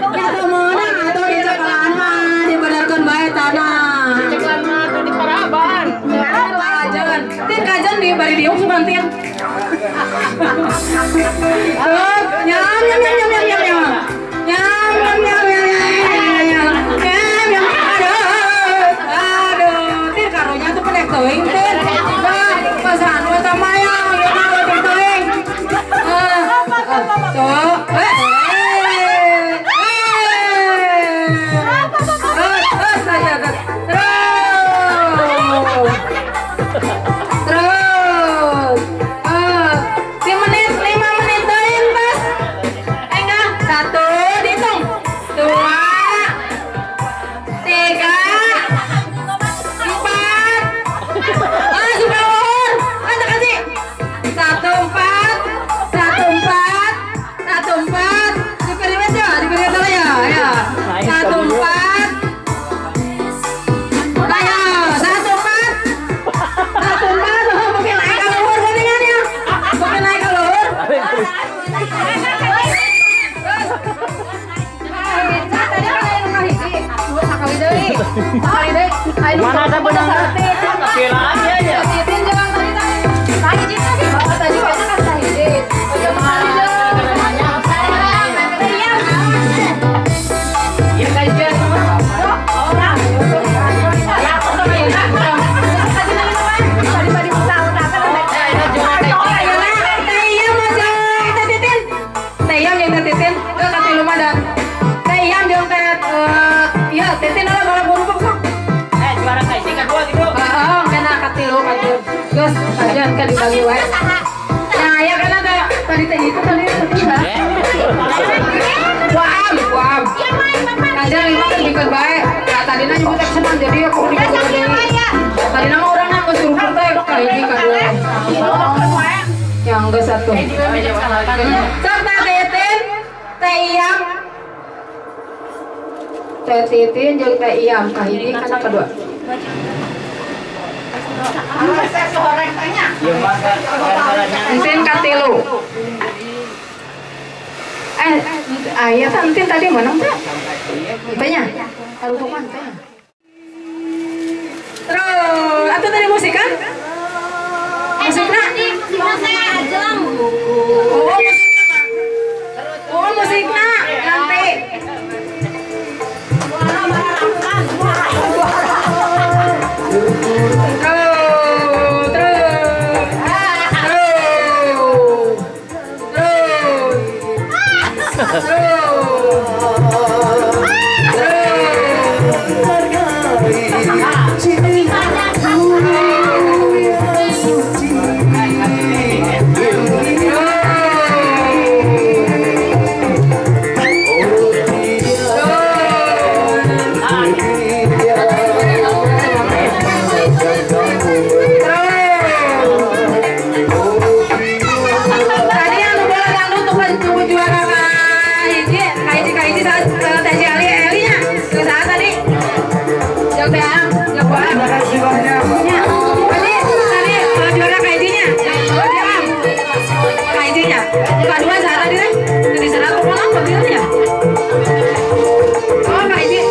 Nyata mana atau di cekalan mah dibenarkan bae tanah. Di cekalan mah tuh di Paraban. Kajen, tin kajen di bari diung sumantin. Tuh, nyam nyam nyam nyam nyam nyam nyam. Nyam nyam nyam nyam nyam. Nyam nyam aduh, tin karunya tuh pendek teuing tin. Dah, pasan we teh mayang, ieu mah pendek teuing. Tuh, terus si menit 5 menit doin pas enggak 1 dihitung 2 3 4 sudah luhur ada kasih 1 4 diperimet ya diperimet dulu ya 1 4 Mana ada benangnya? Kira aja. Titin jangan tadi tadi banyak kan tadi. Ya kajian. Gus, kajian kan dibagi wae. Nah, ya kan ada tadi itu tadi Wam. Kajian lima kan bikin baik. Nah, tadinya nyebut eksenan jadi aku bikin gede. Tadinya mah orang nang kesurupan teh kayak ini kadua. Yang ke satu. Serta Titin, Teh Iyam. Teh Titin jeung Teh Iyam, kahiji kana kedua. Entin katilu. Ayah entin tadi mana teh? Tanya. Taruhan teh. Terus, atau tadi musik kan? Musiknya? Oh, musiknya nanti. Kedua saat tadi deh, jadi sana tuh pulang mobilnya. Oh, kayak ini.